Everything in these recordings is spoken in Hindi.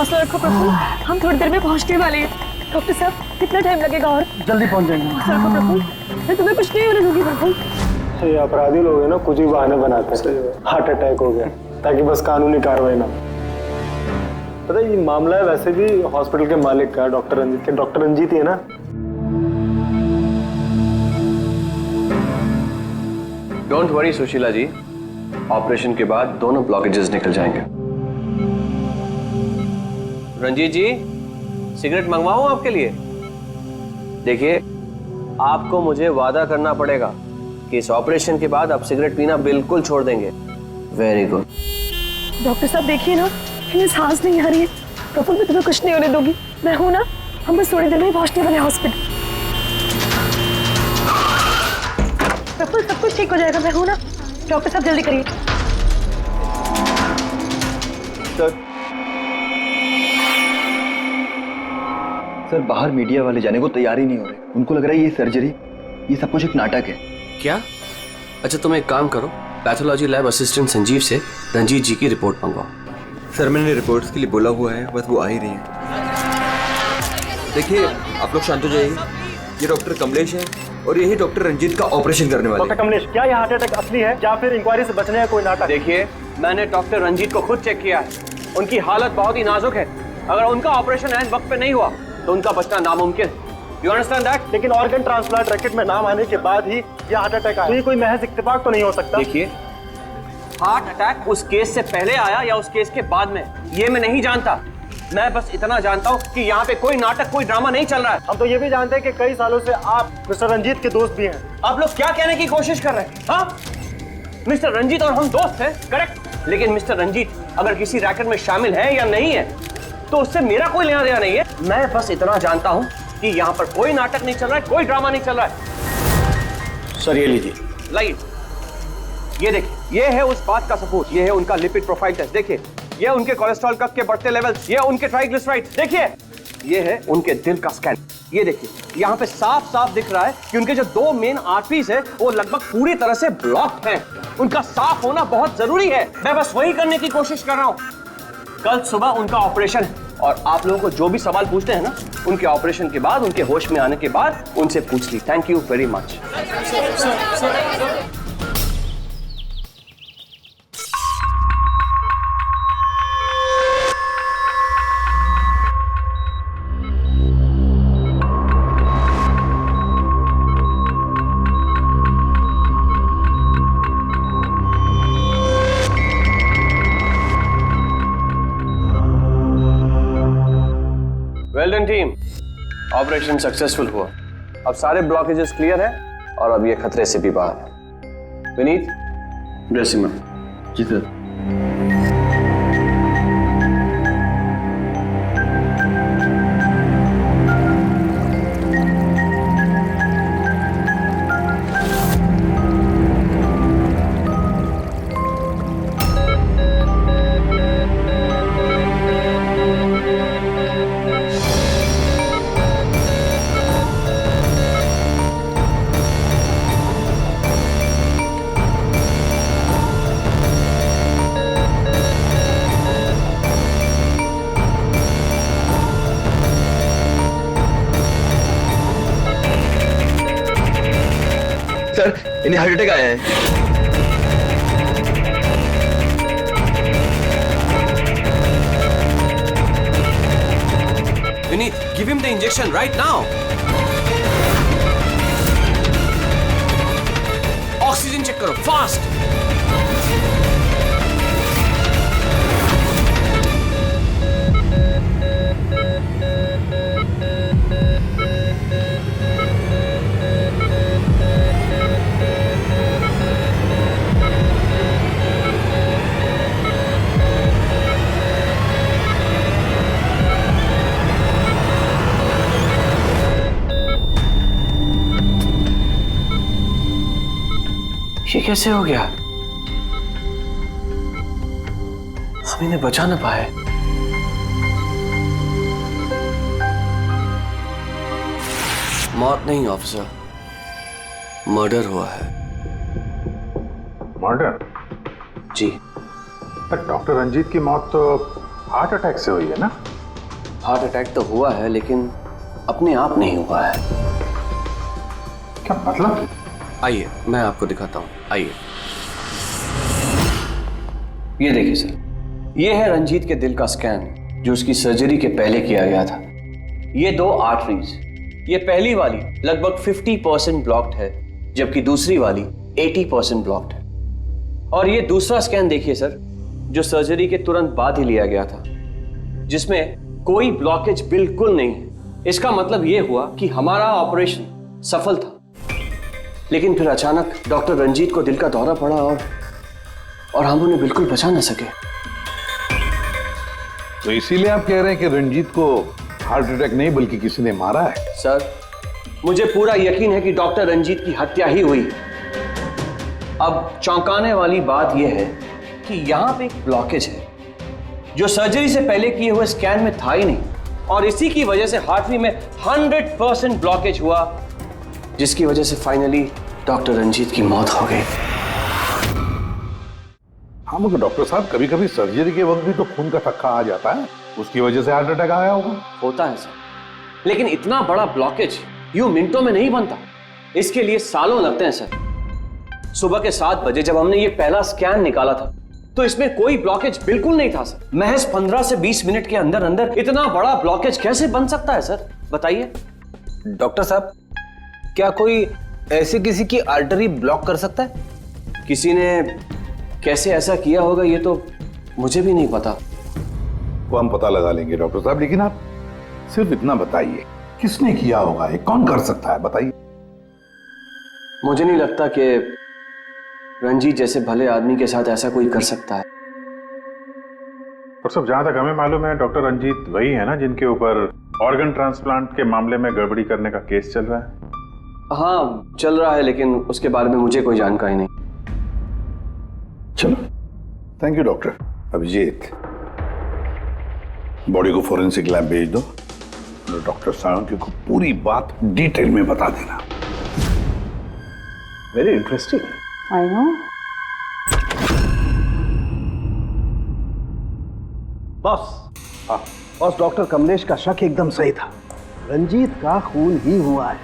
हौसला रखो प्रफुल्ल, हम थोड़ी देर में पहुंचने वाले हैं। डॉक्टर साहब कितना टाइम लगेगा? और जल्दी पहुंच जाएंगे। हौसला रखो प्रफुल्ल, मैं तुम्हें कुछ नहीं होने दूंगी प्रफुल्ल। तो ये अपराधी लोग हैं ना, कुछ ही बहाने बनाते हैं। हार्ट अटैक हो गया ताकि बस कानूनी कार्रवाई ना। पता है ये मामला है वैसे भी हॉस्पिटल के मालिक का, डॉक्टर रंजीत के। डॉक्टर रंजीत ही है ना? Don't worry Sushila ji, operation के बाद दोनों ब्लॉकेजेस निकल जाएंगे। रंजीत जी, सिगरेट मंगवाऊं आपके लिए? देखिए, आपको मुझे वादा करना पड़ेगा कि इस ऑपरेशन के बाद आप सिगरेट पीना बिल्कुल छोड़ देंगे। Very good. डॉक्टर साहब देखिए ना, इन्हें सांस नहीं आ रही है। प्रफुल्ल मैं तुम्हें कुछ नहीं होने दूंगी, मैं हूं ना। हम बस थोड़ी देर में पहुंचने वाले हॉस्पिटल। प्रफुल्ल सब कुछ ठीक हो जाएगा, मैं हूं ना। डॉक्टर साहब जल्दी करिए। सर बाहर मीडिया वाले जाने को तैयार ही नहीं हो रहे। उनको लग रहा है ये सर्जरी, ये सब कुछ एक नाटक है। क्या? अच्छा तुम एक काम करो, पैथोलॉजी लैब असिस्टेंट संजीव से रंजीत जी की रिपोर्ट मंगवाओ। सर मैंने रिपोर्ट्स के लिए बोला हुआ है, बस वो आ ही रही है। देखिए आप लोग शांत हो जाइए। ये डॉक्टर कमलेश है और यही डॉक्टर रंजीत का ऑपरेशन करने वाले। डॉक्टर कमलेश, क्या ये हार्ट अटैक असली है या फिर इंक्वायरी से बचने का कोई नाटक? देखिए, मैंने डॉक्टर रंजीत को खुद चेक किया है। उनकी हालत बहुत ही नाजुक है। अगर उनका ऑपरेशन ऐन वक्त पे नहीं हुआ तो उनका बचना नामुमकिन। You understand that? लेकिन ऑर्गन ट्रांसप्लांट रैकेट में नाम आने के बाद ही ये हार्ट अटैक आया। तो ये कोई महज इत्तेफाक तो नहीं हो सकता। देखिए, हार्ट अटैक उस केस से पहले आया या उस केस के बाद में, ये मैं नहीं जानता। मैं बस इतना जानता हूँ कि यहाँ पे कोई नाटक, कोई ड्रामा नहीं चल रहा है। हम तो ये भी जानते हैं कि कई सालों से आप मिस्टर रंजीत के दोस्त भी हैं। आप लोग क्या कहने की कोशिश कर रहे हैं? हाँ, मिस्टर रंजीत और हम दोस्त हैं, करेक्ट। लेकिन मिस्टर रंजीत अगर किसी रैकेट में शामिल है या नहीं है तो उससे मेरा कोई लेना देना नहीं है। मैं बस इतना जानता हूँ कि यहाँ पर कोई नाटक नहीं चल रहा है, कोई ड्रामा नहीं चल रहा है। सर ये लीजिए लाइट, ये देखिए, ये है उस बात का सबूत। ये है उनका लिपिड प्रोफाइल टेस्ट, देखिए। ये उनके कोलेस्ट्रॉल कफ के बढ़ते लेवल्स, ये उनके ट्राइग्लिसराइड्स, देखिए। ये है उनके दिल का स्कैन, ये देखिए। यहाँ पे साफ साफ दिख रहा है कि उनके जो दो मेन आर्टरीज है वो लगभग पूरी तरह से ब्लॉक हैं। उनका साफ होना बहुत जरूरी है। मैं बस वही करने की कोशिश कर रहा हूँ। कल सुबह उनका ऑपरेशन है और आप लोगों को जो भी सवाल पूछते हैं ना, उनके ऑपरेशन के बाद, उनके होश में आने के बाद उनसे पूछ ली। Thank you very much. Well done team, operation successful हुआ। अब सारे ब्लॉकेजेस क्लियर हैं और अब ये खतरे से भी बाहर है। विनीत, ड्रेसिंग में। जी सर। सर इन्हें हार्ट अटैक आया है। Vineet, give him the injection right now. Oxygen check करो फास्ट। ये कैसे हो गया? हम इन्हें बचा ना पाए। मौत नहीं ऑफिसर, मर्डर हुआ है। मर्डर? जी। पर डॉक्टर रंजीत की मौत तो हार्ट अटैक से हुई है ना? हार्ट अटैक तो हुआ है लेकिन अपने आप नहीं हुआ है। क्या मतलब? आइए मैं आपको दिखाता हूँ, आइए। ये देखिए सर, ये है रंजीत के दिल का स्कैन जो उसकी सर्जरी के पहले किया गया था। ये 2 आर्टरीज, ये पहली वाली लगभग 50% ब्लॉक्ड है जबकि दूसरी वाली 80% ब्लॉक्ड है। और ये दूसरा स्कैन देखिए सर, जो सर्जरी के तुरंत बाद ही लिया गया था, जिसमें कोई ब्लॉकेज बिल्कुल नहीं है। इसका मतलब ये हुआ कि हमारा ऑपरेशन सफल था, लेकिन फिर अचानक डॉक्टर रंजीत को दिल का दौरा पड़ा और हम उन्हें बिल्कुल बचा न सके। तो इसीलिए आप कह रहे हैं कि रंजीत को हार्ट अटैक नहीं बल्कि किसी ने मारा है? सर, मुझे पूरा यकीन है कि डॉक्टर रंजीत की हत्या ही हुई। अब चौंकाने वाली बात यह है कि यहां पे एक ब्लॉकेज है जो सर्जरी से पहले किए हुए स्कैन में था ही नहीं, और इसी की वजह से हार्टरी में 100% ब्लॉकेज हुआ, जिसकी वजह से फाइनली डॉक्टर रंजीत की मौत हो गई। हाँ मगर डॉक्टर साहब, कभी कभी सर्जरी के वक्त भी तो खून का थक्का आ जाता है, उसकी वजह से हार्ट अटैक आया होगा। होता है सर, लेकिन इतना बड़ा ब्लॉकेज यूं मिनटों में नहीं बनता, इसके लिए सालों लगते हैं सर। सुबह के 7 बजे जब हमने ये पहला स्कैन निकाला था तो इसमें कोई ब्लॉकेज बिल्कुल नहीं था सर। महज 15 से 20 मिनट के अंदर अंदर इतना बड़ा ब्लॉकेज कैसे बन सकता है सर, बताइए। डॉक्टर साहब, क्या कोई ऐसे किसी की आर्टरी ब्लॉक कर सकता है? किसी ने कैसे ऐसा किया होगा ये तो मुझे भी नहीं पता। वो हम पता लगा लेंगे डॉक्टर साहब, लेकिन आप सिर्फ इतना बताइए, किसने किया होगा, ये कौन कर सकता है, बताइए। मुझे नहीं लगता कि रंजीत जैसे भले आदमी के साथ ऐसा कोई कर सकता है। और सब जहां तक हमें मालूम है डॉक्टर रंजीत वही है ना जिनके ऊपर ऑर्गन ट्रांसप्लांट के मामले में गड़बड़ी करने का केस चल रहा है? हाँ चल रहा है, लेकिन उसके बारे में मुझे कोई जानकारी नहीं। चलो, thank you doctor. Abhijeet, body को फोरेंसिक लैब भेज दो और डॉक्टर साळुंखे को पूरी बात डिटेल में बता देना। Very interesting. I know. Boss, boss, doctor Kamlesh का शक एकदम सही था। रंजीत का खून ही हुआ है,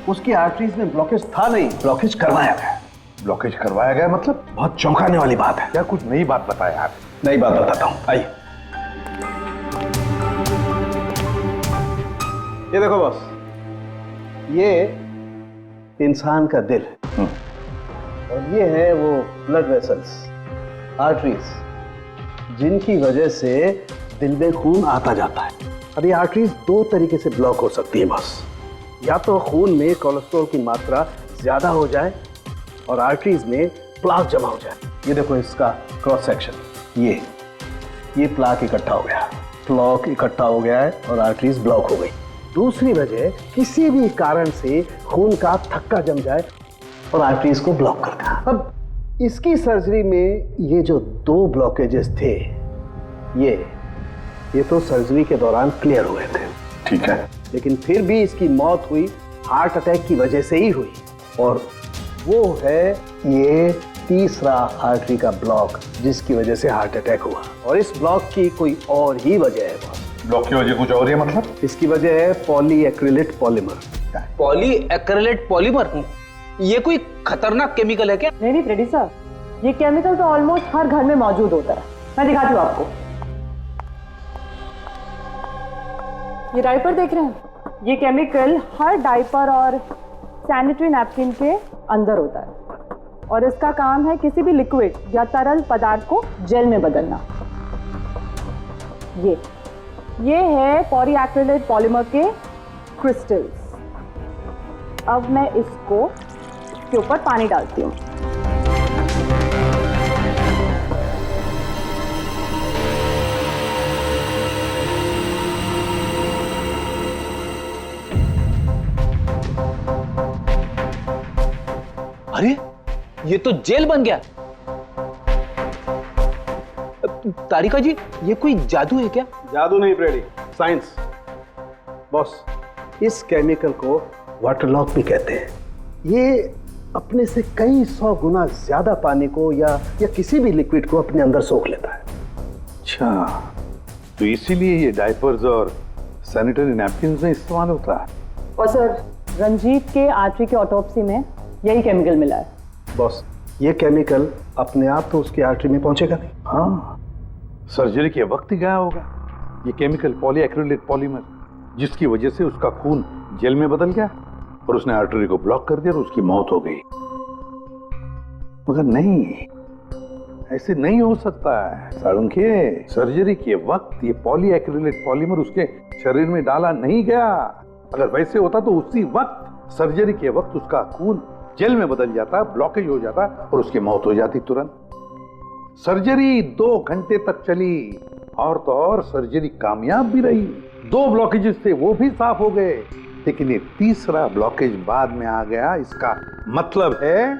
उसकी आर्टरीज में ब्लॉकेज था नहीं, ब्लॉकेज करवाया गया। ब्लॉकेज करवाया गया मतलब? बहुत चौंकाने वाली बात है। क्या कुछ नई बात बताया आप? नई बात बताता हूं, आइए। ये देखो बॉस, ये इंसान का दिल है और ये है वो ब्लड वेसल्स, आर्टरीज, जिनकी वजह से दिल में खून आता जाता है। अब ये आर्टरीज 2 तरीके से ब्लॉक हो सकती है बॉस। या तो खून में कोलेस्ट्रॉल की मात्रा ज्यादा हो जाए और आर्टरीज में प्लाक जमा हो जाए। ये देखो इसका क्रॉस सेक्शन, ये प्लाक इकट्ठा हो गया, प्लाक इकट्ठा हो गया है और आर्टरीज ब्लॉक हो गई। दूसरी वजह, किसी भी कारण से खून का थक्का जम जाए और आर्टरीज को ब्लॉक कर देना। अब इसकी सर्जरी में ये जो 2 ब्लॉकेजेस थे, ये तो सर्जरी के दौरान क्लियर हुए थे, ठीक है, लेकिन फिर भी इसकी मौत हुई हार्ट अटैक की वजह से ही हुई। और वो है ये तीसरा आर्टरी का ब्लॉक, जिसकी वजह से हार्ट अटैक हुआ। और इस ब्लॉक की कोई और ही वजह है बॉस। ब्लॉक की वजह कुछ और है मतलब? इसकी वजह है पॉलीएक्रिलेट पॉलीमर। Polyacrylate polymer? ये कोई खतरनाक केमिकल है क्या? नहीं फ्रेडी साहब, ये केमिकल तो ऑलमोस्ट हर घर में मौजूद होता है। मैं दिखाती हूँ आपको। ये डायपर देख रहे हैं? ये केमिकल हर डायपर और सैनिटरी नैपकिन के अंदर होता है और इसका काम है किसी भी लिक्विड या तरल पदार्थ को जेल में बदलना। ये है पॉलीएक्रिलेट पॉलीमर के क्रिस्टल्स। अब मैं इसको के ऊपर पानी डालती हूँ। अरे ये तो जेल बन गया। तारिका जी, ये कोई जादू है क्या? जादू नहीं फ्रेडी, साइंस। बॉस, इस केमिकल को वाटर लॉक भी कहते हैं। ये अपने से कई 100 गुना ज्यादा पानी को या किसी भी लिक्विड को अपने अंदर सोख लेता है। अच्छा, तो इसीलिए ये डायपर्स और सैनिटरी नैपकिन में इस्तेमाल होता है। और सर, रंजीत के आर्टरी के ऑटोप्सी में यही केमिकल मिला है। बॉस, ये केमिकल अपने आप तो उसकी आर्टरी में पहुंचेगा नहीं। हाँ, सर्जरी के वक्त ही गया होगा। ये केमिकल पॉलीएक्रिलेट पॉलीमर, जिसकी वजह से उसका खून जेल में बदल गया और उसने आर्टरी को ब्लॉक कर दिया और उसकी मौत हो गई। मगर नहीं, ऐसे नहीं हो सकता है साळुंखे। सर्जरी के वक्त ये पॉलीएक्रिलेट पॉलीमर उसके शरीर में डाला नहीं गया। अगर वैसे होता तो उसी वक्त, सर्जरी के वक्त, उसका खून जेल में बदल जाता, ब्लॉकेज हो जाता और उसकी मौत हो जाती तुरंत। सर्जरी 2 घंटे तक चली और तो और सर्जरी कामयाब भी रही। 2 ब्लॉकेजेस थे, वो भी साफ हो गए, लेकिन ये तीसरा ब्लॉकेज बाद में आ गया। इसका मतलब है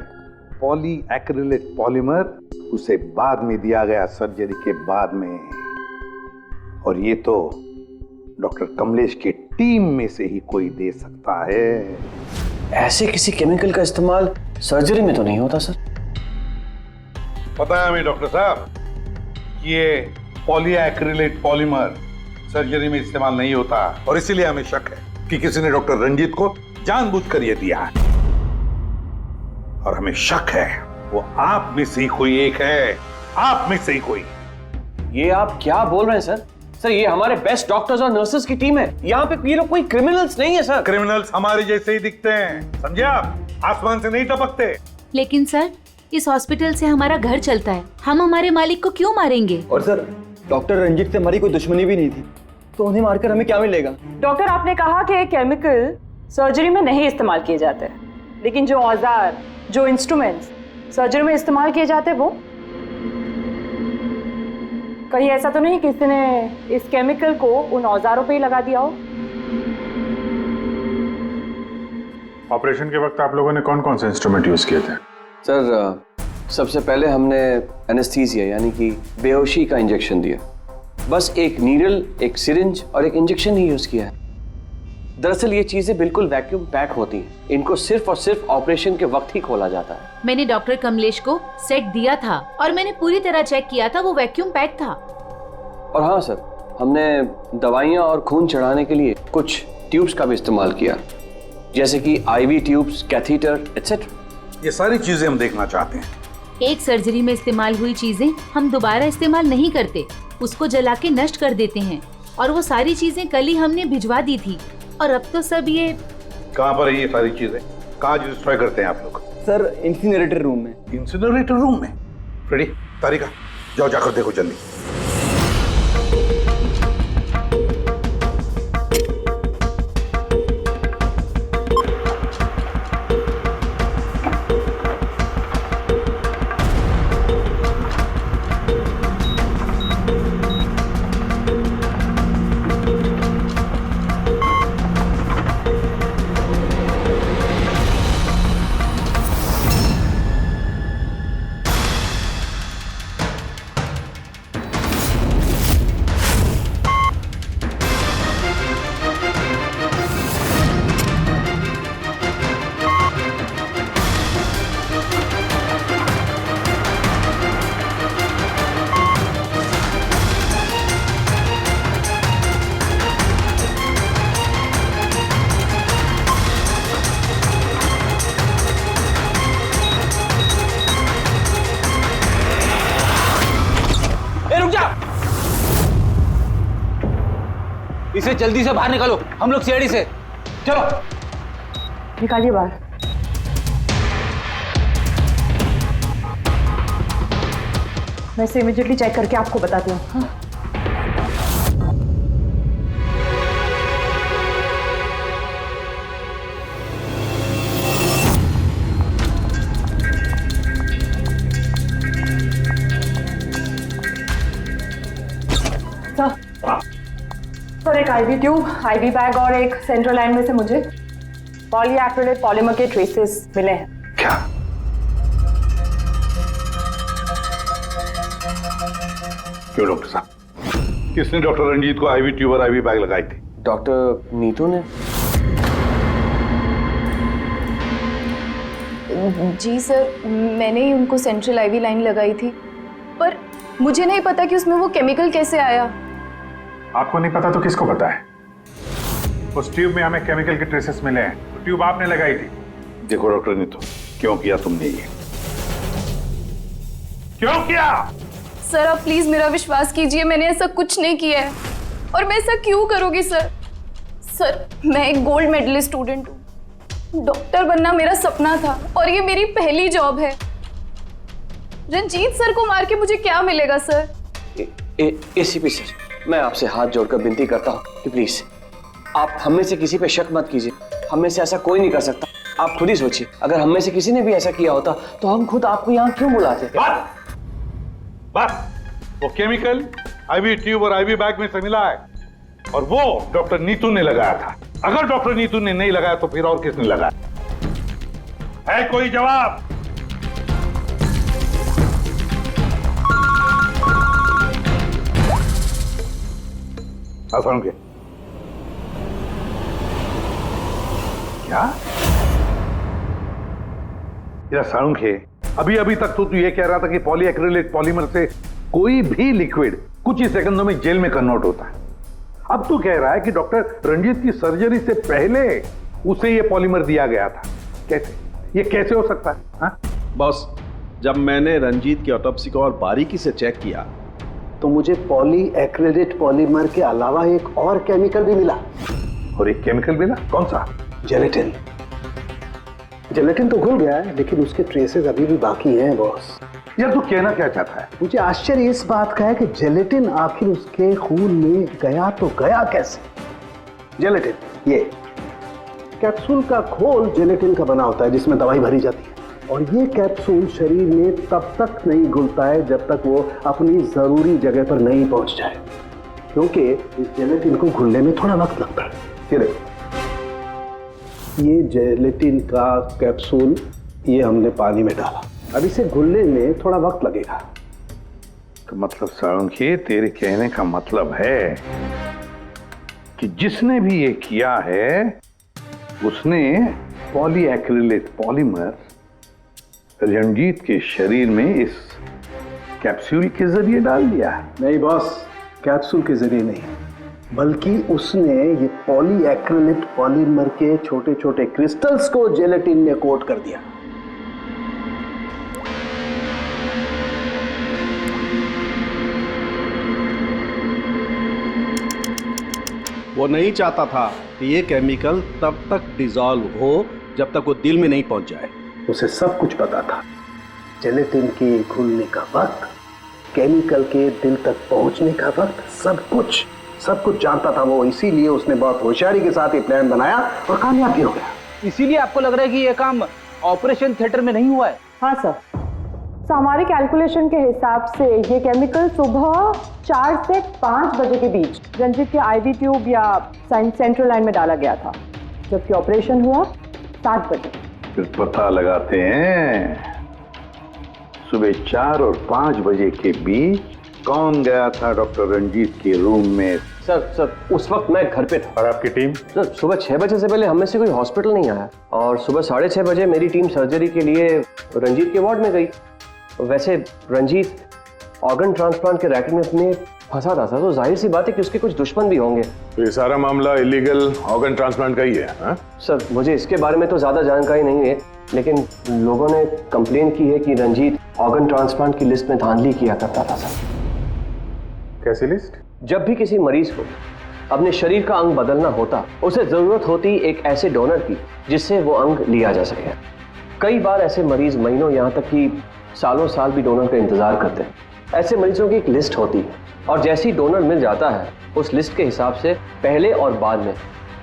पॉलीएक्रिलेट पॉलीमर उसे बाद में दिया गया, सर्जरी के बाद में। और ये तो डॉक्टर कमलेश की टीम में से ही कोई दे सकता है। ऐसे किसी केमिकल का इस्तेमाल सर्जरी में तो नहीं होता सर। पता है हमें डॉक्टर साहब, ये पॉलीएक्रिलेट पॉलीमर सर्जरी में इस्तेमाल नहीं होता और इसीलिए हमें शक है कि किसी ने डॉक्टर रंजीत को जानबूझकर ये दिया है। और हमें शक है वो आप में से ही कोई एक है, आप में से ही कोई। ये आप क्या बोल रहे हैं सर? सर, ये हमारे बेस्ट डॉक्टर्स और नर्सेस की टीम है। यहाँ पे ये लोग कोई क्रिमिनल्स नहीं है सर। क्रिमिनल्स हमारे जैसे ही दिखते हैं, समझे आप? आसमान से नहीं टपकते। लेकिन सर, इस हॉस्पिटल से हमारा घर चलता है, हम हमारे मालिक को क्यों मारेंगे? और सर, डॉक्टर रंजीत से हमारी कोई दुश्मनी भी नहीं थी, तो उन्हें मारकर हमें क्या मिलेगा? डॉक्टर, आपने कहा कि केमिकल सर्जरी में नहीं इस्तेमाल किए जाते, लेकिन जो औजार, जो इंस्ट्रूमेंट्स सर्जरी में इस्तेमाल किए जाते हैं, वो कहीं ऐसा तो नहीं किसी ने इस केमिकल को उन औजारों पे ही लगा दिया हो? ऑपरेशन के वक्त आप लोगों ने कौन कौन से इंस्ट्रूमेंट यूज किए थे? सर, सबसे पहले हमने एनेस्थीसिया यानी कि बेहोशी का इंजेक्शन दिया। बस एक नीडल, एक सिरिंज और एक इंजेक्शन ही यूज किया है। दरअसल ये चीजें बिल्कुल वैक्यूम पैक होती हैं। इनको सिर्फ और सिर्फ ऑपरेशन के वक्त ही खोला जाता है। मैंने डॉक्टर कमलेश को सेट दिया था और मैंने पूरी तरह चेक किया था, वो वैक्यूम पैक था। और हाँ सर, हमने दवाइयाँ और खून चढ़ाने के लिए कुछ ट्यूब्स का भी इस्तेमाल किया, जैसे कि IV ट्यूब्स, कैथीटर एटसेट्रा। ये सारी चीजें हम देखना चाहते हैं। एक सर्जरी में इस्तेमाल हुई चीजें हम दोबारा इस्तेमाल नहीं करते, उसको जला के नष्ट कर देते हैं। और वो सारी चीजें कल ही हमने भिजवा दी थी और अब तो सब ये। कहाँ पर है ये सारी चीजें? कहाँ डिस्ट्रॉय करते हैं आप लोग? सर, इंसिनरेटर रूम में। इंसिनरेटर रूम में? फ्रेडी, तारिका, जाओ जाकर देखो जल्दी। इसे जल्दी से बाहर निकालो, हम लोग सीआईडी से। चलो निकालिए बाहर। मैं इसे इमीडिएटली चेक करके आपको बताती हूँ। हाँ? सर, एक IV ट्यूब, IV बैग और एक सेंट्रल लाइन में से मुझे पॉलीएक्रिलेट पॉलीमर के ट्रेसेस मिले हैं। क्या? क्यों डॉक्टर साहब? किसने डॉक्टर रंजीत को IV ट्यूब और IV बैग लगाई थी? डॉक्टर नीतू ने। जी सर, मैंने ही उनको सेंट्रल IV लाइन लगाई थी, पर मुझे नहीं पता कि उसमें वो केमिकल कैसे आया। आपको नहीं पता तो किसको पता है? उस ट्यूब में हमें केमिकल के ट्रेसेस मिले हैं। तो ट्यूब आपने लगाई थी। देखो डॉक्टर नीतू, क्यों किया तुमने ये? क्यों किया? सर आप प्लीज मेरा विश्वास कीजिए, मैंने ऐसा कुछ नहीं किया है। और मैं ऐसा क्यों करूंगी सर? सर मैं एक गोल्ड मेडलिस्ट स्टूडेंट हूँ, डॉक्टर बनना मेरा सपना था और ये मेरी पहली जॉब है। रंजीत सर को मार के मुझे क्या मिलेगा सर? एसीपी सर, मैं आपसे हाथ जोड़कर विनती करता हूँ कि प्लीज आप हम में से किसी पे शक मत कीजिए। हम में से ऐसा कोई नहीं कर सकता। आप खुद ही सोचिए, अगर हम में से किसी ने भी ऐसा किया होता तो हम खुद आपको यहाँ क्यों बुलाते? बस वो केमिकल आईवी ट्यूब और आईवी बैग में से मिला है और वो डॉक्टर नीतू ने लगाया था। अगर डॉक्टर नीतू ने नहीं लगाया तो फिर और किसने लगाया? है कोई जवाब? असलम क्या सालुंखे, अभी अभी तक तो तू ये कह रहा था कि पॉलीएक्रिलेट पॉलीमर से कोई भी लिक्विड कुछ ही सेकंडों में जेल में कन्वर्ट होता है। अब तू कह रहा है कि डॉक्टर रंजीत की सर्जरी से पहले उसे ये पॉलीमर दिया गया था। कैसे? ये कैसे हो सकता है? हाँ? बॉस, जब मैंने रंजीत की ऑटोप्सी को और बारीकी से चेक किया तो मुझे पॉलीएक्रिलेट पॉलीमर के अलावा एक और केमिकल भी मिला। और एक केमिकल मिला? कौन सा? जेलेटिन। जेलेटिन तो घुल गया है लेकिन उसके ट्रेसेस अभी भी बाकी हैं बॉस। यार तू कहना क्या चाहता है? मुझे आश्चर्य इस बात का है कि जेलेटिन आखिर उसके खून में गया तो गया कैसे? जेलेटिन, ये कैप्सूल का खोल जेलेटिन का बना होता है जिसमें दवाई भरी जाती है और ये कैप्सूल शरीर में तब तक नहीं घुलता है जब तक वो अपनी जरूरी जगह पर नहीं पहुंच जाए, क्योंकि इस जेलेटिन को घुलने में थोड़ा वक्त लगता है। ये देखो, ये जेलेटिन का कैप्सूल ये हमने पानी में डाला, अब इसे घुलने में थोड़ा वक्त लगेगा। तो मतलब सालुंखे, तेरे कहने का मतलब है कि जिसने भी ये किया है उसने पॉलीएक्रिलेट पॉलीमर रंजीत के शरीर में इस कैप्सूल के जरिए डाल दिया। नहीं बॉस, कैप्सूल के जरिए नहीं, बल्कि उसने ये पॉलीएक्रिलेट पॉलीमर के छोटे छोटे क्रिस्टल्स को जेलेटिन में कोट कर दिया। वो नहीं चाहता था कि ये केमिकल तब तक डिसॉल्व हो जब तक वो दिल में नहीं पहुंच जाए। उसे सब कुछ पता था, जेलेटिन के घुलने का वक्त, केमिकल के दिल तक पहुंचने का वक्त, सब कुछ जानता था वो। इसीलिए उसने बहुत होशियारी के साथ ये प्लान बनाया और कामयाब भी हो गया। इसीलिए आपको लग रहा है कि ये काम ऑपरेशन थिएटर में नहीं हुआ है? हाँ सर, तो हमारे कैलकुलेशन के हिसाब से ये केमिकल सुबह 4 से 5 बजे के बीच रंजीत के आईवी ट्यूब या सेंट्रल लाइन में डाला गया था, जबकि ऑपरेशन हुआ 7 बजे। फिर पता लगाते हैं सुबह 4 और 5 बजे के बीच कौन गया था डॉक्टर रंजीत के रूम में। सर उस वक्त मैं घर पे था। और आपकी टीम? सर सुबह 6 बजे से पहले हम में से कोई हॉस्पिटल नहीं आया और सुबह 6:30 बजे मेरी टीम सर्जरी के लिए रंजीत के वार्ड में गई। वैसे रंजीत ऑर्गन ट्रांसप्लांट के रैकेट में अपने फंसा था, तो जाहिर सी बात है कि उसके कुछ दुश्मन भी होंगे। तो ये सारा मामला इलीगल ऑर्गन ट्रांसप्लांट का ही है? हाँ? सर मुझे इसके बारे में तो ज्यादा जानकारी नहीं है, लेकिन लोगों ने कंप्लेन की है कि रंजीत ऑर्गन ट्रांसप्लांट की लिस्ट में धांधली किया करता था। सर कैसी लिस्ट? जब भी किसी मरीज को अपने शरीर का अंग बदलना होता, उसे जरूरत होती एक ऐसे डोनर की जिससे वो अंग लिया जा सके। कई बार ऐसे मरीज महीनों यहाँ तक कि सालों साल भी डोनर का इंतजार करते हैं। ऐसे मरीजों की एक लिस्ट होती है और जैसे ही डोनर मिल जाता है उस लिस्ट के हिसाब से पहले और बाद में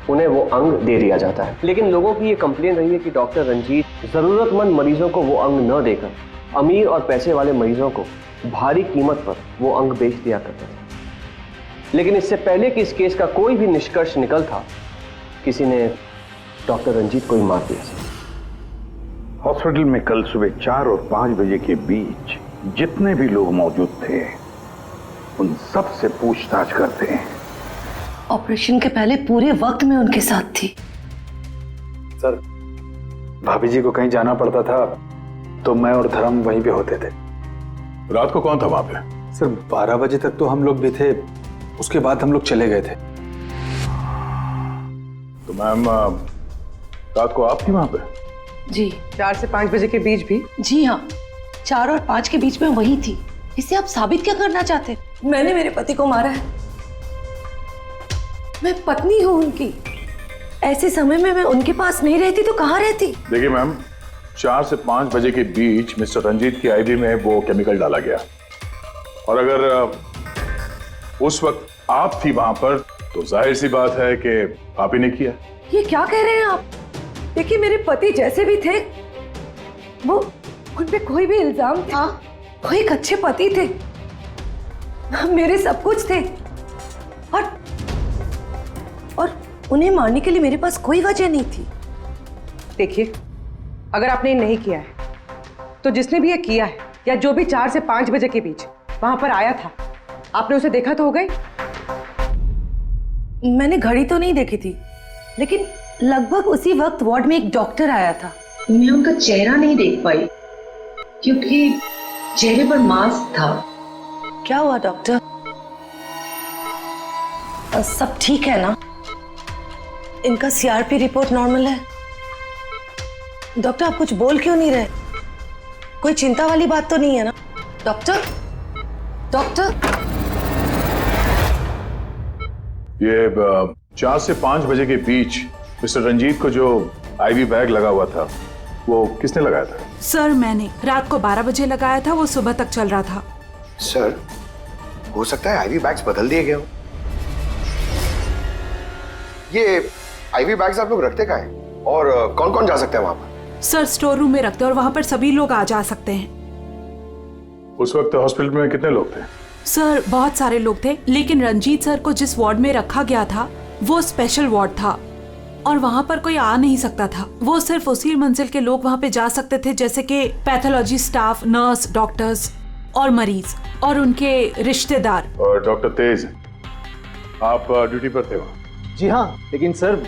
उन्हें वो अंग दे दिया जाता है। लेकिन लोगों की ये कंप्लेन रही है कि डॉक्टर रंजीत जरूरतमंद मरीजों को वो अंग न देकर अमीर और पैसे वाले मरीजों को भारी कीमत पर वो अंग बेच दिया करते थे। लेकिन इससे पहले कि इस केस का कोई भी निष्कर्ष निकल था, किसी ने डॉक्टर रंजीत को ही मार दिया। हॉस्पिटल में कल सुबह 4 और 5 बजे के बीच जितने भी लोग मौजूद थे उन सब से पूछताछ करते हैं। ऑपरेशन के पहले पूरे वक्त में उनके साथ थी। सर भाभी जी को कहीं जाना पड़ता था तो मैं और धर्म वहीं पे होते थे। रात को कौन था वहां पे? सर 12 बजे तक तो हम लोग भी थे, उसके बाद हम लोग चले गए थे। मैम रात को आप थी वहां पे? जी 4 से 5 बजे के बीच भी? जी हाँ, 4 और 5 के बीच में वही थी। इससे आप साबित क्या करना चाहते? मैंने मेरे पति को मारा है, मैं पत्नी हूँ उनकी। ऐसे समय में मैं उनके पास नहीं रहती तो कहाँ रहती? देखिए मैम, 4 से 5 बजे के बीच मिस्टर रंजीत की आईवी में वो केमिकल डाला गया, और अगर उस वक्त आप थी वहां पर तो जाहिर सी बात है कि आप ही ने किया। ये क्या कह रहे हैं आप? देखिए मेरे पति जैसे भी थे, वो उन पे कोई भी इल्जाम था, वो एक अच्छे पति थे, मेरे सब कुछ थे, और उन्हें मारने के लिए मेरे पास कोई वजह नहीं थी। देखिए, अगर आपने नहीं किया है तो जिसने भी ये किया है या जो भी 4 से 5 बजे के बीच वहां पर आया था, आपने उसे देखा तो हो गई? मैंने घड़ी तो नहीं देखी थी, लेकिन लगभग उसी वक्त वार्ड में एक डॉक्टर आया था। मैं उनका चेहरा नहीं देख पाई क्योंकि चेहरे पर मास्क था। क्या हुआ डॉक्टर? सब ठीक है ना? इनका सीआरपी रिपोर्ट नॉर्मल है। डॉक्टर आप कुछ बोल क्यों नहीं रहे? कोई चिंता वाली बात तो नहीं है ना? डॉक्टर डॉक्टर ये 4 से 5 बजे के बीच मिस्टर रंजीत को जो आईवी बैग लगा हुआ था वो किसने लगाया था? सर मैंने रात को 12 बजे लगाया था, वो सुबह तक चल रहा था। सर हो सकता है आईवी बैग्स बदल दिए गए हो। ये आईवी बैग्स आप लोग रखते कहाँ हैं और कौन कौन जा सकता है वहां पर? सर स्टोर रूम में रखते हैं और वहां पर सभी लोग आ जा सकते हैं। उस वक्त हॉस्पिटल में कितने लोग थे? सर बहुत सारे लोग थे, लेकिन रंजीत सर को जिस वार्ड में रखा गया था वो स्पेशल वार्ड था और वहां पर कोई आ नहीं सकता था। वो सिर्फ उसी मंजिल के लोग वहां पे जा सकते थे, जैसे कि पैथोलॉजी स्टाफ, नर्स, डॉक्टर्स और मरीज और उनके रिश्तेदार। और डॉक्टर तेज, आप ड्यूटी पर थे वहाँ? जी हाँ, लेकिन सर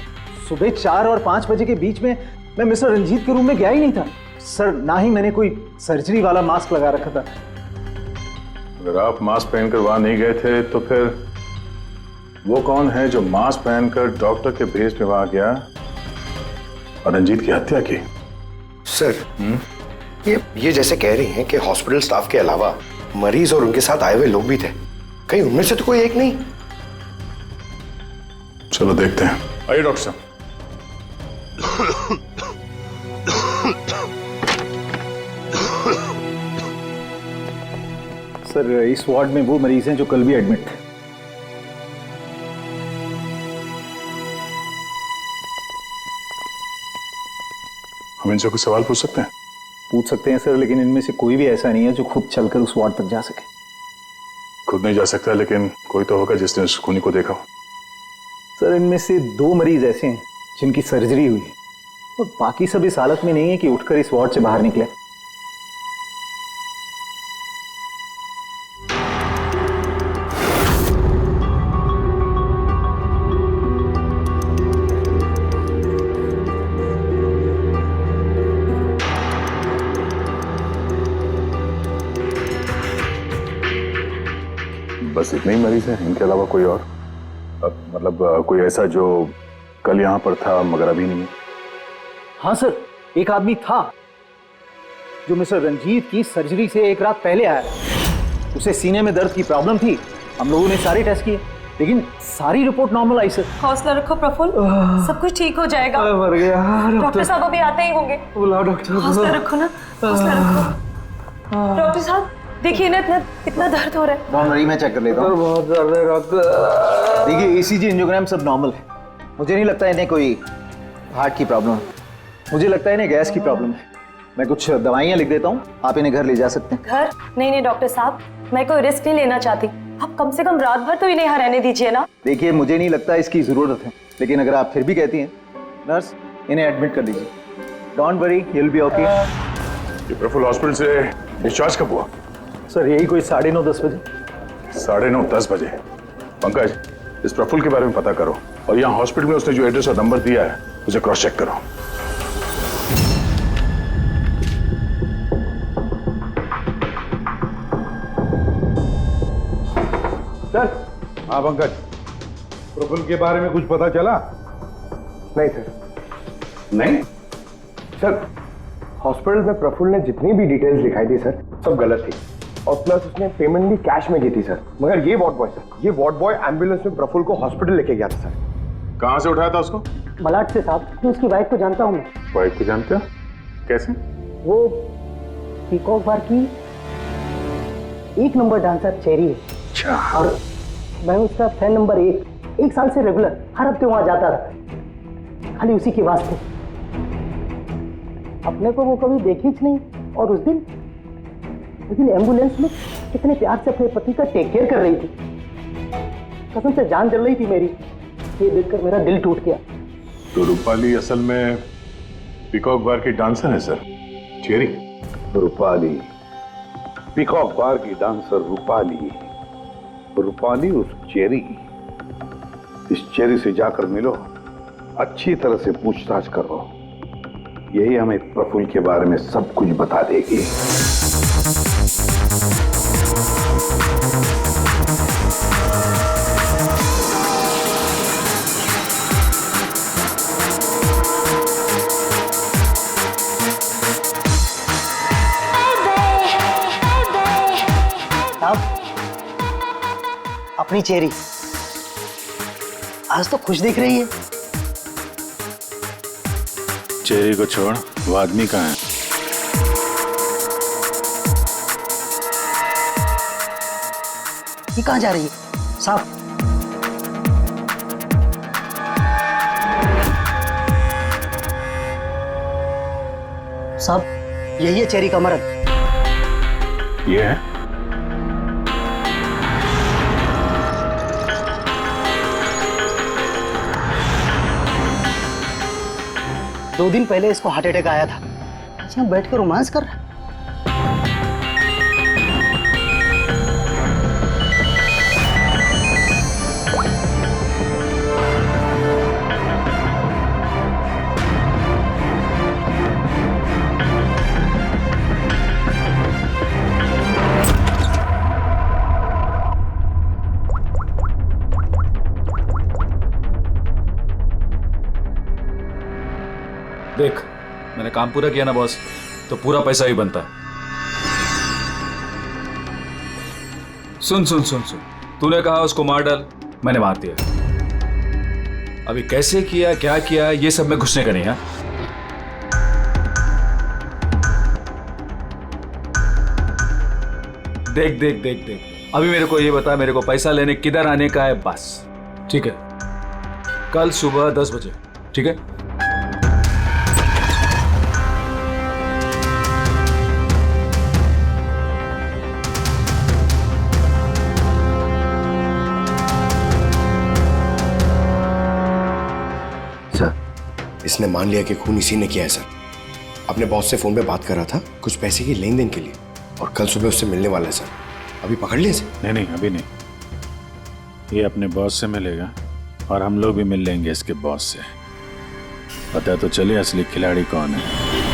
सुबह 4 और 5 बजे के बीच में मैं मिस्टर रंजीत के रूम में गया ही नहीं था सर। ना ही मैंने कोई सर्जरी वाला मास्क लगा रखा था। अगर आप मास्क पहनकर वहां नहीं गए थे तो फिर वो कौन है जो मास्क पहनकर डॉक्टर के भेस में वहां गया और रंजीत की हत्या की? सर ये जैसे कह रही हैं कि हॉस्पिटल स्टाफ के अलावा मरीज और उनके साथ आए हुए लोग भी थे, कहीं उनमें से तो कोई एक नहीं? चलो देखते हैं। आइए डॉक्टर साहब। सर इस वार्ड में वो मरीज हैं जो कल भी एडमिट थे। हम इनसे कुछ सवाल पूछ सकते हैं? पूछ सकते हैं सर, लेकिन इनमें से कोई भी ऐसा नहीं है जो खुद चलकर उस वार्ड तक जा सके। खुद नहीं जा सकता, लेकिन कोई तो होगा जिसने उस खूनी को देखा हो। सर इनमें से 2 मरीज ऐसे हैं जिनकी सर्जरी हुई है और बाकी सब इस हालत में नहीं है कि उठकर इस वार्ड से बाहर निकले। बस इतने ही मरीज हैं, इनके अलावा कोई और? मतलब कोई ऐसा जो कल यहाँ पर था मगर अभी नहीं है? हाँ सर, एक आदमी था जो मिस्टर रंजीत की सर्जरी से 1 रात पहले आया। उसे सीने में दर्द की प्रॉब्लम थी। हम लोगों ने सारे टेस्ट किए, लेकिन सारी रिपोर्ट नॉर्मल आई सर। हौसला रखो प्रफुल्ल, सब कुछ ठीक हो जाएगा। मर गया डॉक्टर साहब अभी आते ही होंगे। बुलाओ डॉक्टर। हौसला रखो ना, हौसला रखो। डॉक्टर साहब देखिए ना, इतना दर्द हो रहा है। डॉक्टर मरी, मैं चेक कर लेता हूँ। बहुत दर्द है डॉक्टर। देखिए ईसीजी, एंजियोग्राम सब नॉर्मल है। मुझे नहीं लगता इन्हें कोई हार्ट की प्रॉब्लम है। मुझे लगता है इन्हें गैस की प्रॉब्लम है। मैं कुछ दवाइयाँ लिख देता हूँ, आप इन्हें घर ले जा सकते हैं। घर? नहीं डॉक्टर साहब, मैं कोई रिस्क नहीं लेना चाहती। आप कम से कम रात भर तो इन्हें यहाँ रहने दीजिए ना। देखिए मुझे नहीं लगता इसकी जरूरत है, लेकिन अगर आप फिर भी कहती हैं, नर्स इन्हें एडमिट कर लीजिए। Don't worry, he will be okay. ये प्रफुल्ल हॉस्पिटल से डिस्चार्ज कब हुआ? सर यही कोई 9:30-10 बजे। 9:30-10 बजे। पंकज, इस प्रफुल्ल के बारे में पता करो और यहाँ हॉस्पिटल में उसने जो एड्रेस और नंबर दिया है उसे क्रॉस चेक करो। सर। हाँ पंकज, प्रफुल्ल के बारे में कुछ पता चला? नहीं सर। नहीं सर, हॉस्पिटल में प्रफुल्ल ने जितनी भी डिटेल्स दिखाई थी सर, सब गलत थी, और प्लस उसने पेमेंट भी कैश में की थी सर। मगर ये वार्ड बॉय सर, ये वार्ड बॉय एम्बुलेंस में प्रफुल्ल को हॉस्पिटल लेके गया था सर। कहाँ से उठाया था उसको? मलाड से साहब, मैं उसकी वाइफ को जानता हूँ। वाइफ को जानते हो? कैसे? वो पीकॉक बार की 1 नंबर डांसर चेरी है। अच्छा। और मैं उसका फैन नंबर 1 साल से रेगुलर हर हफ्ते वहां जाता था, खाली उसी के वास्ते। अपने को वो कभी देखी ही नहीं, और उस दिन एम्बुलेंस में कितने प्यार से अपने पति का टेक केयर कर रही थी। कसम से जान जल रही थी मेरी। ये देखकर मेरा दिल टूट गया। तो रूपाली असल में पीकॉक बार की डांसर है सर, चेरी। रूपाली पीकॉक बार की डांसर रूपाली, रूपाली उस चेरी। इस चेरी से जाकर मिलो, अच्छी तरह से पूछताछ करो, यही हमें प्रफुल्ल के बारे में सब कुछ बता देगी। अपनी चेरी आज तो खुश दिख रही है। चेरी को छोड़, वो आदमी कहाँ है? ये कहाँ जा रही है साहब? साहब, यही है चेरी का मर्द। ये है? दो दिन पहले इसको हार्ट अटैक आया था, आज यहाँ बैठ कर रोमांस कर रहा है। देख, मैंने काम पूरा किया ना बॉस, तो पूरा पैसा ही बनता है। सुन सुन सुन सुन, तूने कहा उसको मार डाल, मैंने मार दिया। अभी कैसे किया, क्या किया, ये सब में घुसने का नहीं है। देख देख देख देख, अभी मेरे को ये बता, मेरे को पैसा लेने किधर आने का है बस, ठीक है? कल सुबह 10 बजे, ठीक है? इसने मान लिया कि खून इसी ने किया है सर। अपने बॉस से फोन पे बात कर रहा था कुछ पैसे की लेन देन के लिए, और कल सुबह उससे मिलने वाला है सर। अभी पकड़ लिए सर? नहीं, अभी नहीं। ये अपने बॉस से मिलेगा और हम लोग भी मिल लेंगे इसके बॉस से। पता तो चले असली खिलाड़ी कौन है।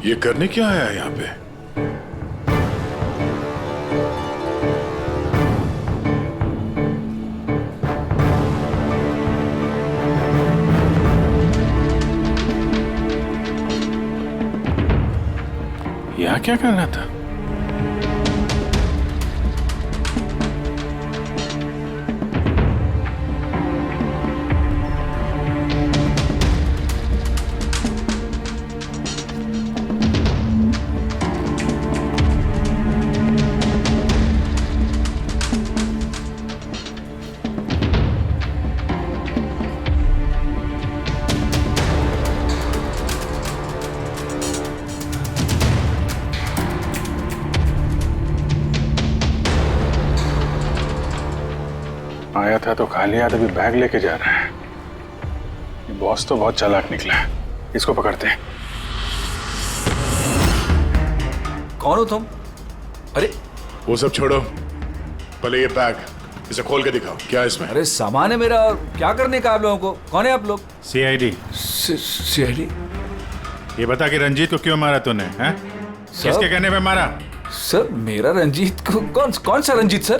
ये करने क्या आया है यहाँ पे? यहाँ क्या करना था? था तो खा लिया, तभी बैग लेके जा रहा है। ये बॉस तो बहुत चालाक निकला है, इसको पकड़ते हैं। कौन हो तुम? अरे वो सब छोड़ो, पहले ये बैग इसे खोल के दिखाओ, क्या है इसमें? अरे सामान है मेरा, और क्या करने का आप लोगों को? कौन है आप लोग? सीआईडी। सीआईडी? ये बता कि रंजीत को क्यों मारा तूने? हैं? किसके कहने पे मारा? सर मेरा रंजीत को कौन सा रंजीत सर?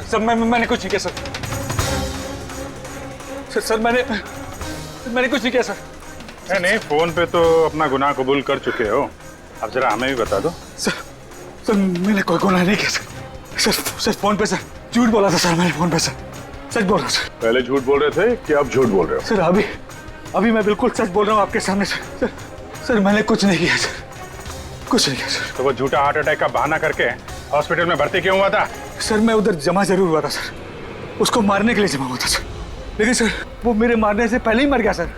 सर मैंने कुछ नहीं किया सर। सर मैंने कुछ नहीं किया सर। नहीं, फोन पे तो अपना गुनाह कबूल कर चुके हो, अब जरा हमें भी बता दो। सर मैंने कोई गुनाह नहीं किया सर। सर फोन पे सर झूठ बोला था सर, मैंने फोन पे सच बोल रहा हूँ सर। पहले झूठ बोल रहे थे कि अब झूठ बोल रहे हो? सर अभी मैं बिल्कुल सच बोल रहा हूँ आपके सामने सर। सर मैंने कुछ नहीं किया सर, कुछ नहीं किया सर। तो वो झूठा हार्ट अटैक का बहाना करके हॉस्पिटल में भर्ती क्यों हुआ था? सर मैं उधर जमा जरूर हुआ था सर, उसको मारने के लिए जमा हुआ था सर, लेकिन सर वो मेरे मारने से पहले ही मर गया सर।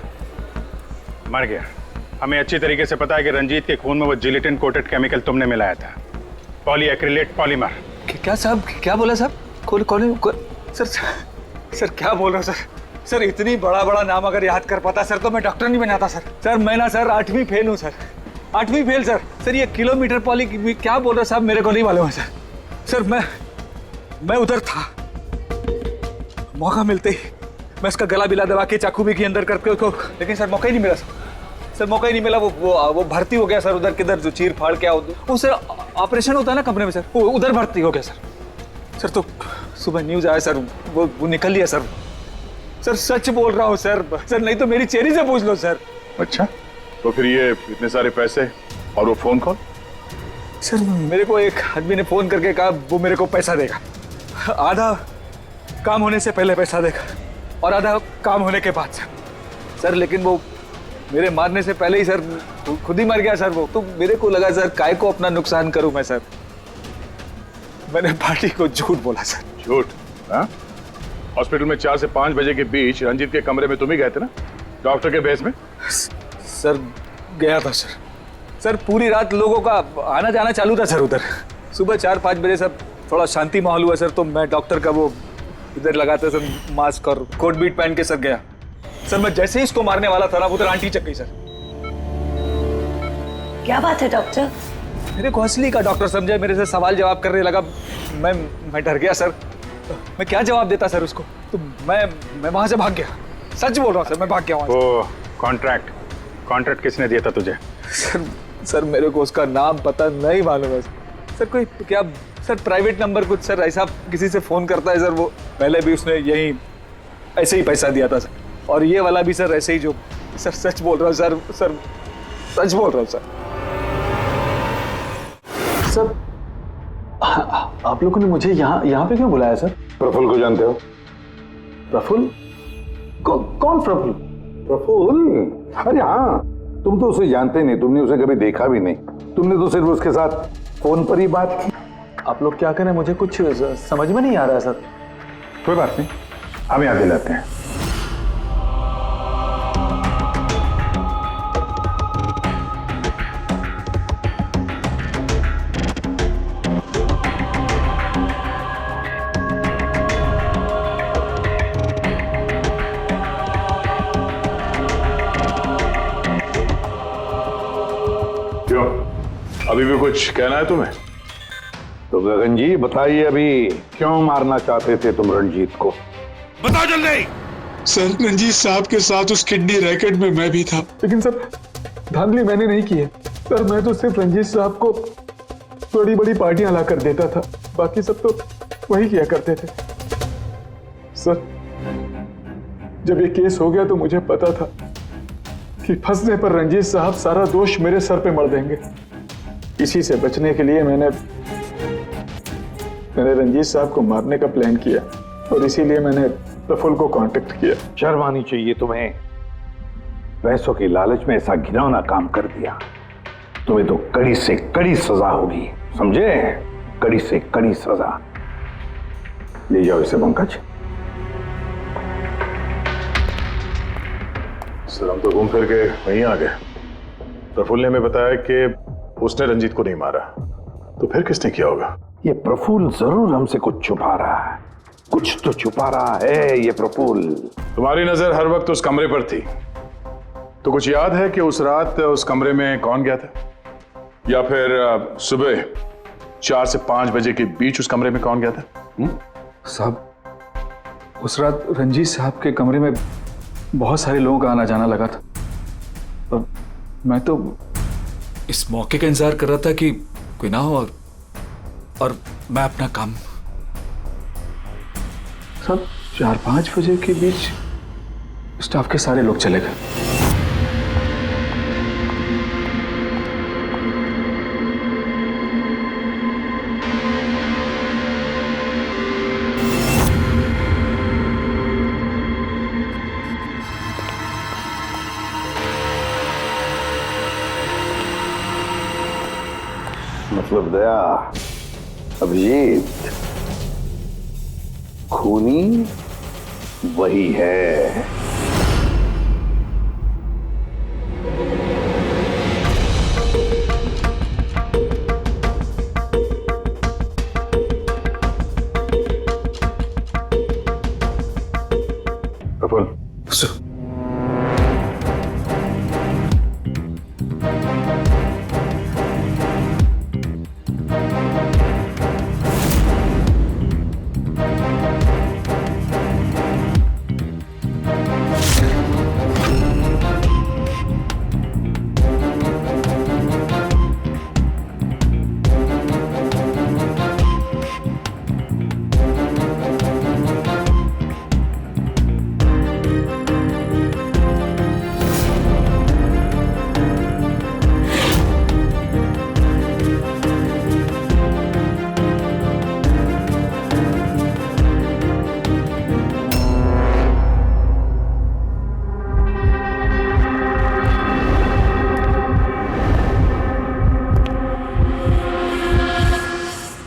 मर गया? हमें अच्छी तरीके से पता है कि रंजीत के खून में वो जिलेटिन कोटेड केमिकल तुमने मिलाया था, पॉलीएक्रिलेट पॉलीमर। क्या साहब, क्या बोला साहब? कौन? सर क्या बोल रहे हो सर? सर इतनी बड़ा नाम अगर याद कर पाता सर तो मैं डॉक्टर नहीं बनाता सर। सर मैं ना सर 8वीं फेल हूँ सर, 8वीं फेल सर। सर ये किलोमीटर पॉली क्या बोल रहे हो साहब, मेरे को नहीं मालूम है सर। सर मैं उधर था, मौका मिलते ही मैं उसका गला बिला दबा के चाकू भी की अंदर करके उसको, लेकिन सर मौका ही नहीं मिला सर। मौका ही नहीं मिला। वो भर्ती हो गया सर उधर, किधर जो चीर फाड़ क्या वो सर ऑपरेशन होता है ना कमरे में सर, वो उधर भर्ती हो गया सर। तो सुबह न्यूज आया सर, वो निकल लिया सर। सर सच बोल रहा हूँ सर, नहीं तो मेरी चेरी से पूछ लो सर। अच्छा, तो फिर ये इतने सारे पैसे और वो फोन कॉल? सर मेरे को एक आदमी ने फोन करके कहा वो मेरे को पैसा देगा, आधा काम होने से पहले पैसा देगा और आधा काम होने के बाद सर। लेकिन वो मेरे मारने से पहले ही सर खुद ही मर गया सर वो। तो मेरे को लगा सर काय को अपना नुकसान करूं मैं सर, मैंने पार्टी को झूठ बोला सर। झूठ? हाँ, हॉस्पिटल में 4 से 5 बजे के बीच रंजीत के कमरे में तुम ही गए थे ना, डॉक्टर के बेस में? सर गया था सर। सर पूरी रात लोगों का आना जाना चालू था सर उधर। सुबह 4-5 बजे सर थोड़ा शांति माहौल हुआ सर, तो मैं डॉक्टर का वो इधर लगाते सर मास्क और कोट बीट पहन के सर गया सर। मैं जैसे ही इसको मारने वाला था ना उधर आंटी चक गई सर। क्या बात है डॉक्टर? मेरे को असली का डॉक्टर समझा, मेरे से सवाल जवाब करने लगा। मैं डर गया सर, मैं क्या जवाब देता सर उसको। तो मैं वहां से भाग गया, सच बोल रहा हूँ सर, मैं भाग गया वहां से। वो कॉन्ट्रैक्ट किसने दिया था तुझे? सर मेरे को उसका नाम पता नहीं मालूम है सर। कोई क्या सर प्राइवेट नंबर कुछ सर ऐसा किसी से फोन करता है सर। वो पहले भी उसने यही ऐसे ही पैसा दिया था सर, और ये वाला भी सर ऐसे ही जो सर। सच बोल रहा हूँ सर, सच बोल रहा हूँ सर। सर आप लोगों ने मुझे यहाँ पे क्यों बुलाया सर? प्रफुल्ल को जानते हो? प्रफुल्ल? कौन प्रफुल्ल? प्रफुल्ल? अरे हाँ, तुम तो उसे जानते नहीं, तुमने उसे कभी देखा भी नहीं, तुमने तो सिर्फ उसके साथ फोन पर ही बात की। आप लोग क्या करें, मुझे कुछ समझ में नहीं आ रहा है सर। कोई बात नहीं, हम याद दिलाते हैं। क्यों, अभी भी कुछ कहना है तुम्हें? तो गगन जी बताइए, अभी क्यों मारना चाहते थे तुम रंजीत को? बताओ जल्दी। सर रंजीत साहब के साथ उस किडनी रैकेट में मैं भी था। लेकिन सर धांधली मैंने नहीं की है सर, मैं तो सिर्फ रंजीत साहब को बड़ी बड़ी पार्टियां ला कर देता था, बाकी सब तो वही किया करते थे सर। जब ये केस हो गया तो मुझे पता था कि फंसने पर रंजीत साहब सारा दोष मेरे सर पे मढ़ देंगे। इसी से बचने के लिए मैंने रंजीत साहब को मारने का प्लान किया और इसीलिए मैंने प्रफुल्ल को कांटेक्ट किया। शर्म आनी चाहिए तुम्हें। पैसों के लालच में ऐसा घिनौना काम कर दिया। तुम्हें तो कड़ी से कड़ी सजा होगी, समझे? कड़ी से कड़ी सजा। ले जाओ इसे पंकज। सर हम तो घूम फिर के वहीं आ गए। प्रफुल्ल ने हमें बताया कि उसने रंजीत को नहीं मारा, तो फिर किसने किया होगा? ये प्रफुल्ल जरूर हमसे कुछ छुपा रहा है। कुछ तो छुपा रहा है ये प्रफुल्ल। तुम्हारी नजर हर वक्त उस कमरे पर थी, तो कुछ याद है कि उस रात उस कमरे में कौन गया था, या फिर सुबह 4 से 5 बजे के बीच उस कमरे में कौन गया था? साहब उस रात रंजीत साहब के कमरे में बहुत सारे लोगों का आना जाना लगा था और मैं तो इस मौके का इंतजार कर रहा था कि कोई ना हो और मैं अपना काम। सब 4-5 बजे के बीच स्टाफ के सारे लोग चले गए। मतलब दया, अभिजीत, खूनी वही है। Praful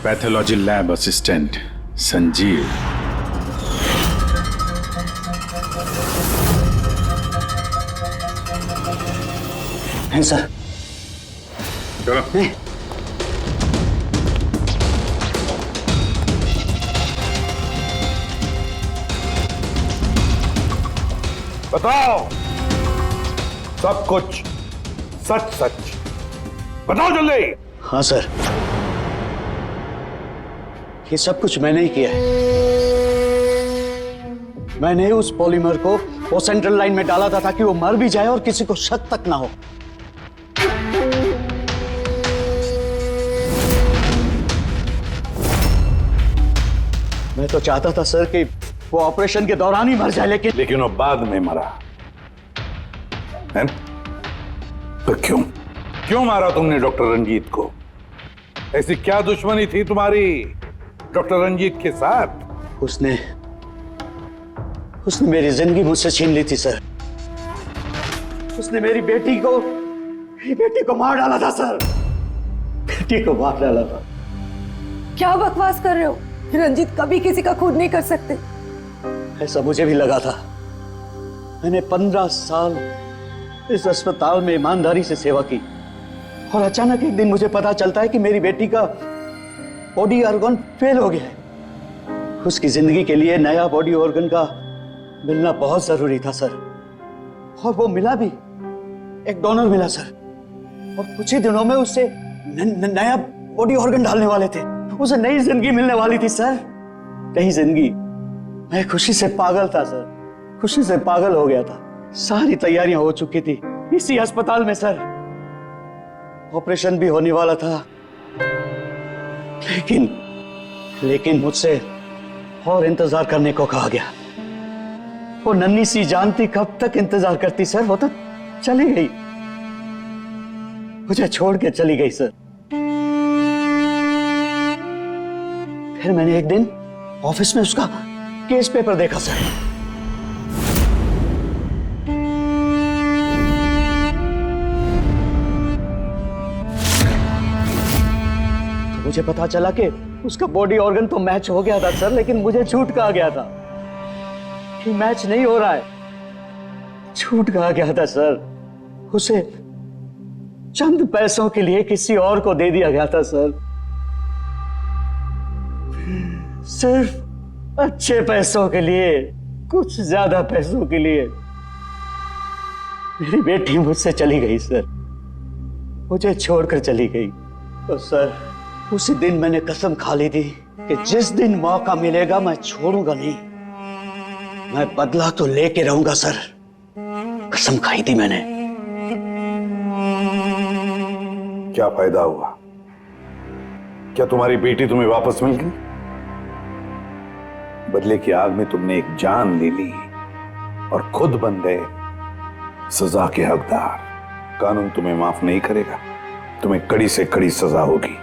pathology lab assistant Sanjeev. हैं सर? चलो। बताओ सब कुछ सच सच बताओ जल्दी। हाँ सर, ये सब कुछ मैंने ही किया है। मैंने उस पॉलीमर को वो सेंट्रल लाइन में डाला था ताकि वो मर भी जाए और किसी को शक तक ना हो। मैं तो चाहता था सर कि वो ऑपरेशन के दौरान ही मर जाए, लेकिन वो बाद में मरा है? तो क्यों मारा तुमने डॉक्टर रंजीत को? ऐसी क्या दुश्मनी थी तुम्हारी डॉक्टर रंजीत के साथ? उसने मेरी जिंदगी मुझसे छीन ली थी सर। उसने मेरी बेटी को मार डाला था सर। बेटी को मार डाला था। क्या बकवास कर रहे हो? रंजीत कभी किसी का खून नहीं कर सकते। ऐसा मुझे भी लगा था। मैंने 15 साल इस अस्पताल में ईमानदारी से सेवा की और अचानक एक दिन मुझे पता चलता है कि मेरी बेटी का बॉडी ऑर्गन फेल हो गया है। उसकी जिंदगी के लिए नया बॉडी ऑर्गन का मिलना बहुत जरूरी था सर, और वो मिला भी। एक डोनर मिला सर, और कुछ ही दिनों में उससे नया बॉडी ऑर्गन डालने वाले थे। उसे नई जिंदगी मिलने वाली थी सर, नई जिंदगी। मैं खुशी से पागल था सर, खुशी से पागल हो गया था। सारी तैयारियां हो चुकी थी इसी अस्पताल में सर। ऑपरेशन भी होने वाला था, लेकिन मुझसे और इंतजार करने को कहा गया। वो नन्ही सी जानती कब तक इंतजार करती सर, वो तो चली गई, मुझे छोड़ के चली गई सर। फिर मैंने एक दिन ऑफिस में उसका केस पेपर देखा सर। तो मुझे पता चला कि उसका बॉडी ऑर्गन तो मैच हो गया था सर, लेकिन मुझे झूठ कहा गया था कि मैच नहीं हो रहा है। झूठ कहा गया था सर, उसे चंद पैसों के लिए किसी और को दे दिया गया था सर, सिर्फ अच्छे पैसों के लिए, कुछ ज्यादा पैसों के लिए। मेरी बेटी मुझसे चली गई सर, मुझे छोड़कर चली गई। तो सर उसी दिन मैंने कसम खा ली थी कि जिस दिन मौका मिलेगा मैं छोड़ूंगा नहीं, मैं बदला तो लेके रहूंगा सर, कसम खाई थी मैंने। क्या फायदा हुआ? क्या तुम्हारी बेटी तुम्हें वापस मिल गई? बदले की आग में तुमने एक जान ले ली और खुद बन गए सजा के हकदार। कानून तुम्हें माफ नहीं करेगा, तुम्हें कड़ी से कड़ी सजा होगी।